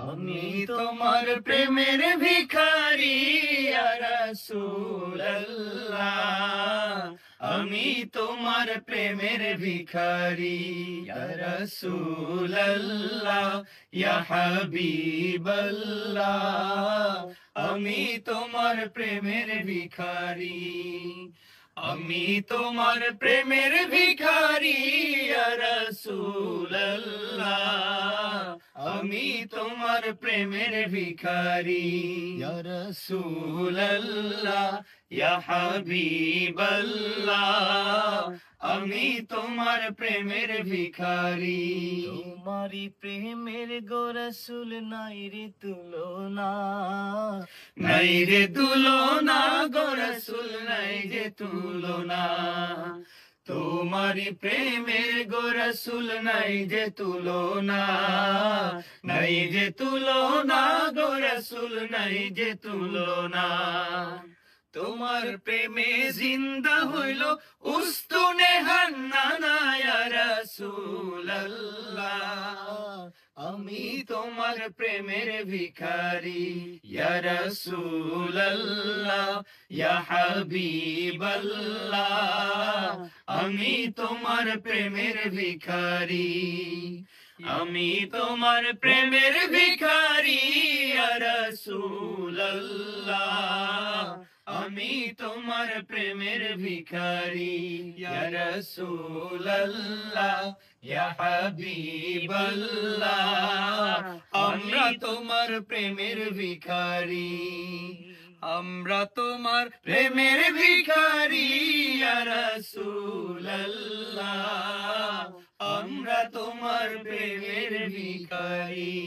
আমি তোমার প্রেমের ভিখারি ইয়া রাসূলুল্লাহ, আমি তোমার প্রেমের ভিখারি ইয়া রাসূলুল্লাহ, ইয়া হাবিবাল্লাহ, আমি তোমার প্রেমের ভিখারি। আমি তোমার প্রেমের ভিখারি ইয়া রাসূলুল্লাহ, আমি তোমার প্রেমের ভিখারি ইয়া রাসূলুল্লাহ, ইয়া হাবিবাল্লাহ, আমি তোমার প্রেমের ভিখারি। তোমারি প্রেমের গো রাসূল নাই রে তুলনা, নাই রে তুলনা গো রাসূল নাই যে তুলনা। তোমারি প্রেমের গো রাসূল নাই যে তুলনা, নাই যে তুলনা গো রাসূল নাই যে তুলনা। তোমার প্রেমে জিন্দা হইল উস্তুনে হান্নানা ইয়া রাসূলুল্লাহ, আমি তোমার প্রেমের ভিখারি ইয়া রাসূলুল্লাহ, ইয়া হাবিবাল্লাহ, আমি তোমার প্রেমের ভিখারি। আমি তোমার প্রেমের ভিখারি ইয়া রাসূলুল্লাহ, আমি তোমার প্রেমের ভিখারি ইয়া রাসূলুল্লাহ, ইয়া হাবিবাল্লাহ, আমরা তোমার প্রেমের ভিখারি। আমরা তোমার প্রেমের ভিখারি ইয়া রাসূলুল্লাহ, আমরা তোমার প্রেমের ভিখারি।